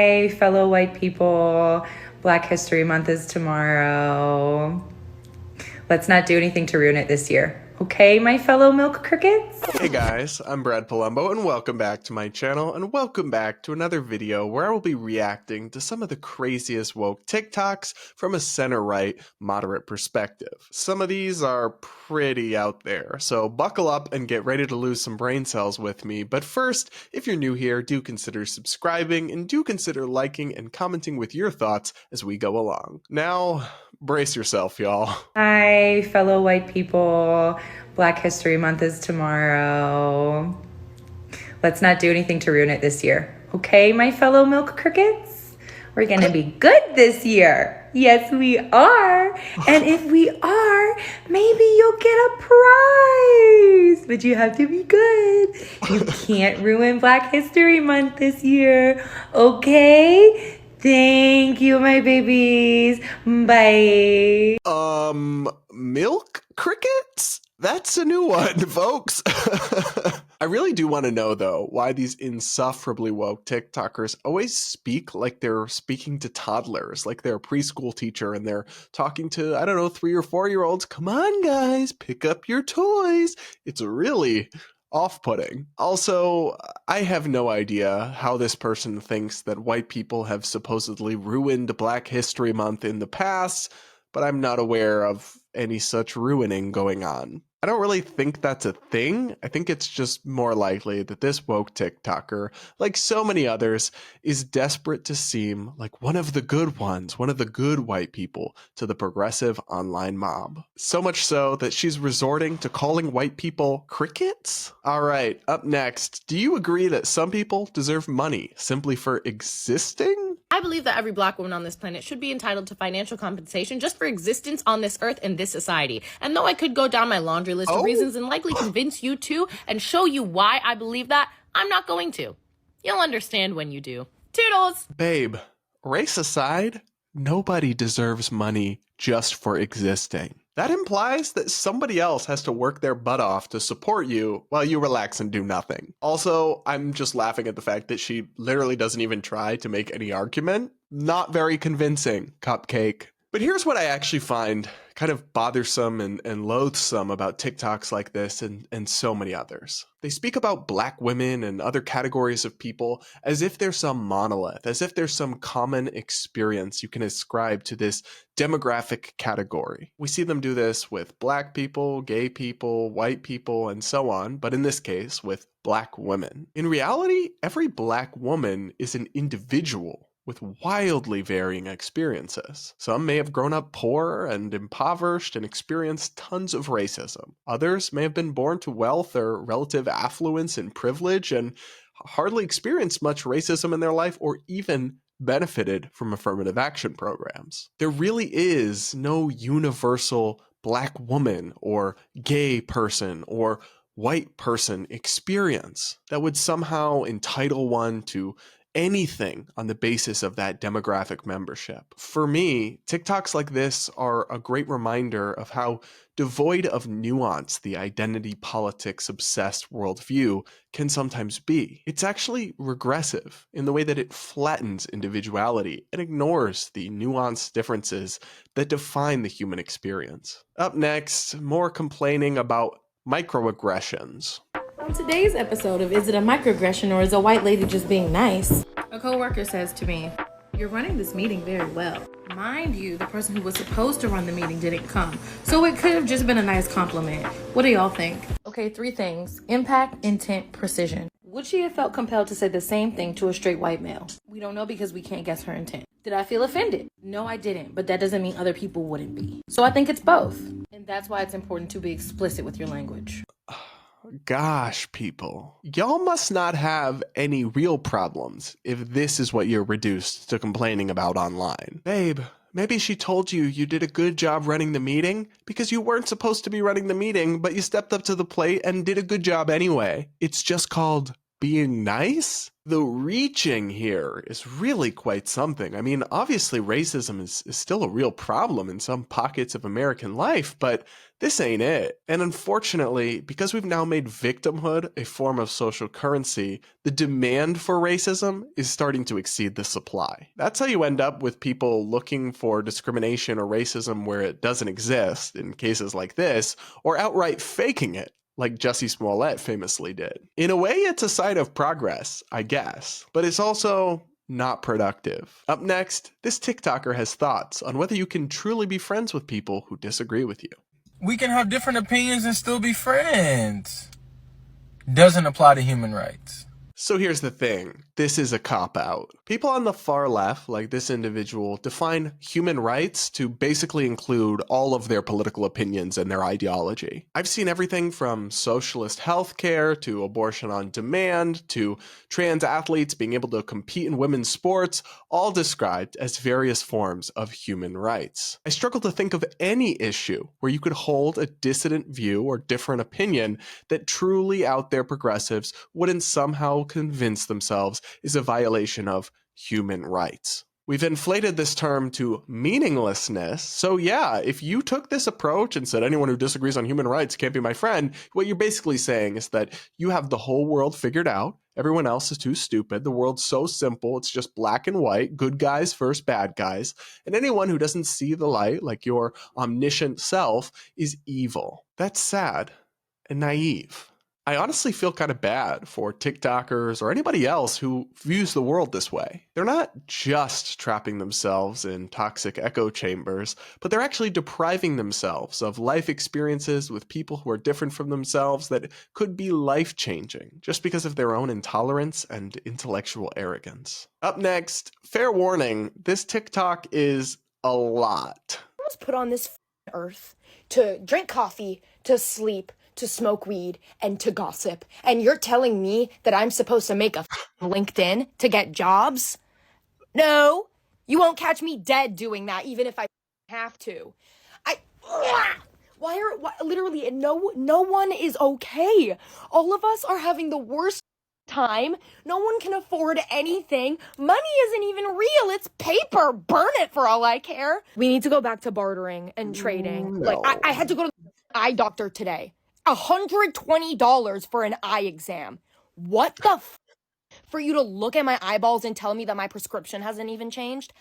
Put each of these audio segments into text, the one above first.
Hi, fellow white people. Black History Month is tomorrow. Let's not do anything to ruin it this year. Okay, my fellow milk crickets? Hey guys, I'm Brad Polumbo and welcome back to my channel and welcome back to another video where I will be reacting to some of the craziest woke TikToks from a center-right moderate perspective. Some of these are pretty out there, so buckle up and get ready to lose some brain cells with me. But first, if you're new here, do consider subscribing and do consider liking and commenting with your thoughts as we go along. Now, brace yourself, y'all. Hi, fellow white people. Black History Month is tomorrow. Let's not do anything to ruin it this year. Okay, my fellow milk crickets? We're gonna be good this year. Yes, we are. And if we are, maybe you'll get a prize. But you have to be good. You can't ruin Black History Month this year. Okay? Thank you, my babies. Bye. Milk crickets? That's a new one, folks. I really do want to know, though, why these insufferably woke TikTokers always speak like they're speaking to toddlers, like they're a preschool teacher and they're talking to, I don't know, 3 or 4-year-olds. Come on, guys, pick up your toys. It's really off-putting. Also, I have no idea how this person thinks that white people have supposedly ruined Black History Month in the past, but I'm not aware of any such ruining going on. I don't really think that's a thing. I think it's just more likely that this woke TikToker, like so many others, is desperate to seem like one of the good ones, one of the good white people to the progressive online mob. So much so that she's resorting to calling white people crickets? All right, up next, do you agree that some people deserve money simply for existing? I believe that every Black woman on this planet should be entitled to financial compensation just for existence on this earth and this society. And though I could go down my laundry list of reasons and likely convince you to and show you why I believe that, I'm not going to. You'll understand when you do. Toodles! Babe, race aside, nobody deserves money just for existing. That implies that somebody else has to work their butt off to support you while you relax and do nothing. Also, I'm just laughing at the fact that she literally doesn't even try to make any argument. Not very convincing, Cupcake. But here's what I actually find kind of bothersome and loathsome about TikToks like this and so many others. They speak about Black women and other categories of people as if there's some monolith, as if there's some common experience you can ascribe to this demographic category. We see them do this with Black people, gay people, white people, and so on, but in this case, with Black women. In reality, every Black woman is an individual with wildly varying experiences. Some may have grown up poor and impoverished and experienced tons of racism. Others may have been born to wealth or relative affluence and privilege and hardly experienced much racism in their life or even benefited from affirmative action programs. There really is no universal Black woman or gay person or white person experience that would somehow entitle one to anything on the basis of that demographic membership. For me, TikToks like this are a great reminder of how devoid of nuance the identity politics obsessed worldview can sometimes be. It's actually regressive in the way that it flattens individuality and ignores the nuanced differences that define the human experience. Up next, more complaining about microaggressions. On today's episode of Is It a Microaggression or Is a White Lady Just Being Nice? A coworker says to me, "You're running this meeting very well." Mind you, the person who was supposed to run the meeting didn't come, so it could have just been a nice compliment. What do y'all think? Okay, 3 things. Impact, intent, precision. Would she have felt compelled to say the same thing to a straight white male? We don't know because we can't guess her intent. Did I feel offended? No, I didn't, but that doesn't mean other people wouldn't be. So I think it's both. And that's why it's important to be explicit with your language. Gosh, people. Y'all must not have any real problems if this is what you're reduced to complaining about online. Babe, maybe she told you you did a good job running the meeting because you weren't supposed to be running the meeting, but you stepped up to the plate and did a good job anyway. It's just called being nice? The reaching here is really quite something. I mean, obviously racism is still a real problem in some pockets of American life, but This ain't it. And unfortunately, because we've now made victimhood a form of social currency, the demand for racism is starting to exceed the supply. That's how you end up with people looking for discrimination or racism where it doesn't exist in cases like this, or outright faking it, like Jussie Smollett famously did. In a way, it's a sign of progress, I guess, but it's also not productive. Up next, this TikToker has thoughts on whether you can truly be friends with people who disagree with you. We can have different opinions and still be friends. Doesn't apply to human rights. So here's the thing. This is a cop-out. People on the far left, like this individual, define human rights to basically include all of their political opinions and their ideology. I've seen everything from socialist healthcare to abortion on demand to trans athletes being able to compete in women's sports, all described as various forms of human rights. I struggle to think of any issue where you could hold a dissident view or different opinion that truly out there progressives wouldn't somehow convince themselves is a violation of human rights. We've inflated this term to meaninglessness. So yeah, if you took this approach and said anyone who disagrees on human rights can't be my friend, what you're basically saying is that you have the whole world figured out. Everyone else is too stupid. The world's so simple. It's just black and white, good guys versus bad guys. And anyone who doesn't see the light, like your omniscient self, is evil. That's sad and naive. I honestly feel kind of bad for TikTokers or anybody else who views the world this way. They're not just trapping themselves in toxic echo chambers, but they're actually depriving themselves of life experiences with people who are different from themselves that could be life-changing just because of their own intolerance and intellectual arrogance. Up next, fair warning, this TikTok is a lot. I was put on this earth to drink coffee, to sleep, to smoke weed, and to gossip. And you're telling me that I'm supposed to make a LinkedIn to get jobs? No, you won't catch me dead doing that, even if I have to. Literally, no one is okay. All of us are having the worst time. No one can afford anything. Money isn't even real. It's paper. Burn it for all I care. We need to go back to bartering and trading. No. Like, I had to go to the eye doctor today. $120 for an eye exam. What the for you to look at my eyeballs and tell me that my prescription hasn't even changed?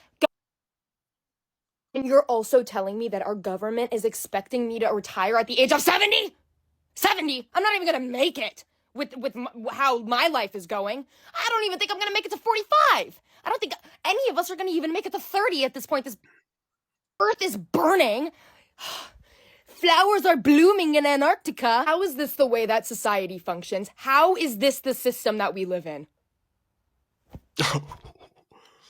And you're also telling me that our government is expecting me to retire at the age of 70? 70? I'm not even gonna make it with how my life is going. I don't even think I'm gonna make it to 45. I don't think any of us are gonna even make it to 30 at this point. This earth is burning. Flowers are blooming in Antarctica. How is this the way that society functions? How is this the system that we live in?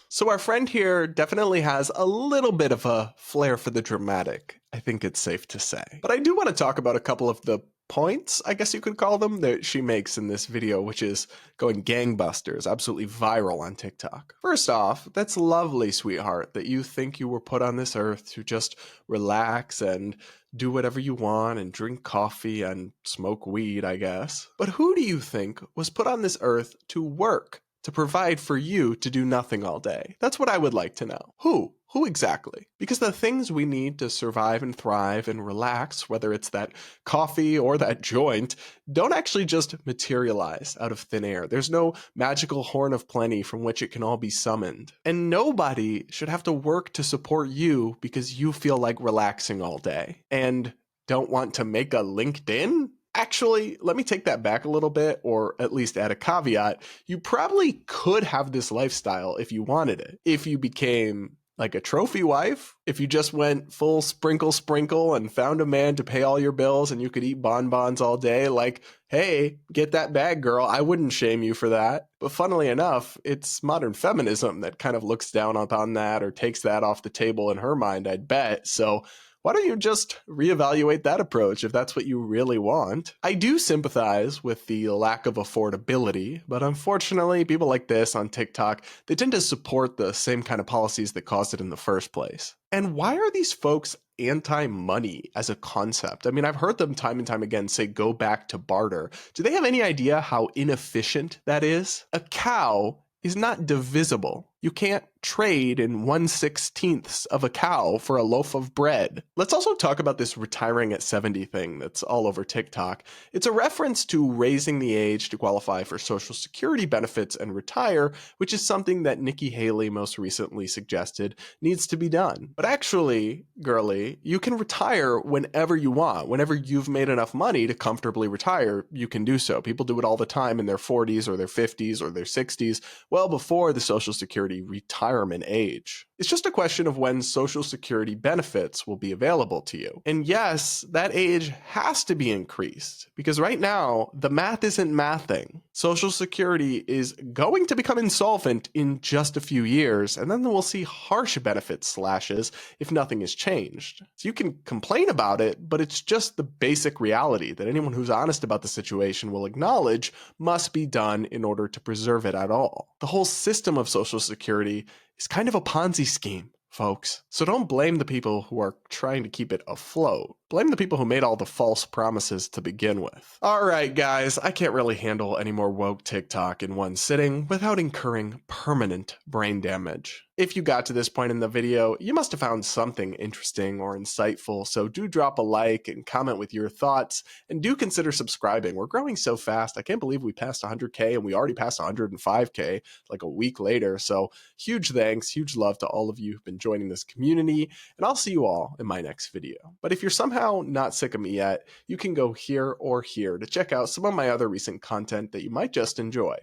So our friend here definitely has a little bit of a flair for the dramatic, I think it's safe to say. But I do want to talk about a couple of the points, I guess you could call them, that she makes in this video, which is going gangbusters, absolutely viral on TikTok. First off, that's lovely, sweetheart, that you think you were put on this earth to just relax and do whatever you want and drink coffee and smoke weed, I guess. But who do you think was put on this earth to work, to provide for you to do nothing all day? That's what I would like to know. Who? Who exactly? Because the things we need to survive and thrive and relax, whether it's that coffee or that joint, don't actually just materialize out of thin air. There's no magical horn of plenty from which it can all be summoned. And nobody should have to work to support you because you feel like relaxing all day and don't want to make a LinkedIn? Actually, let me take that back a little bit, or at least add a caveat. You probably could have this lifestyle if you wanted it. If you became like a trophy wife, if you just went full sprinkle and found a man to pay all your bills and you could eat bonbons all day, like, hey, get that bag, girl. I wouldn't shame you for that. But funnily enough, it's modern feminism that kind of looks down upon that or takes that off the table in her mind, I'd bet. So why don't you just reevaluate that approach if that's what you really want? I do sympathize with the lack of affordability, but unfortunately, people like this on TikTok, they tend to support the same kind of policies that caused it in the first place. And why are these folks anti-money as a concept? I mean, I've heard them time and time again say, go back to barter. Do they have any idea how inefficient that is? A cow is not divisible. You can't trade in 1/16 of a cow for a loaf of bread. Let's also talk about this retiring at 70 thing that's all over TikTok. It's a reference to raising the age to qualify for Social Security benefits and retire, which is something that Nikki Haley most recently suggested needs to be done. But actually, girly, you can retire whenever you want. Whenever you've made enough money to comfortably retire, you can do so. People do it all the time in their 40s or their 50s or their 60s, well before the Social Security retirement age. It's just a question of when Social Security benefits will be available to you. And yes, that age has to be increased because right now, the math isn't mathing. Social Security is going to become insolvent in just a few years, and then we'll see harsh benefit slashes if nothing is changed. So you can complain about it, but it's just the basic reality that anyone who's honest about the situation will acknowledge must be done in order to preserve it at all. The whole system of Social Security is kind of a Ponzi scheme, folks. So don't blame the people who are trying to keep it afloat. Blame the people who made all the false promises to begin with. All right, guys, I can't really handle any more woke TikTok in one sitting without incurring permanent brain damage. If you got to this point in the video, you must have found something interesting or insightful, so do drop a like and comment with your thoughts, and do consider subscribing. We're growing so fast, I can't believe we passed 100K, and we already passed 105K like a week later, so huge thanks, huge love to all of you who've been joining this community, and I'll see you all in my next video. But if you're somehow not sick of me yet, you can go here or here to check out some of my other recent content that you might just enjoy.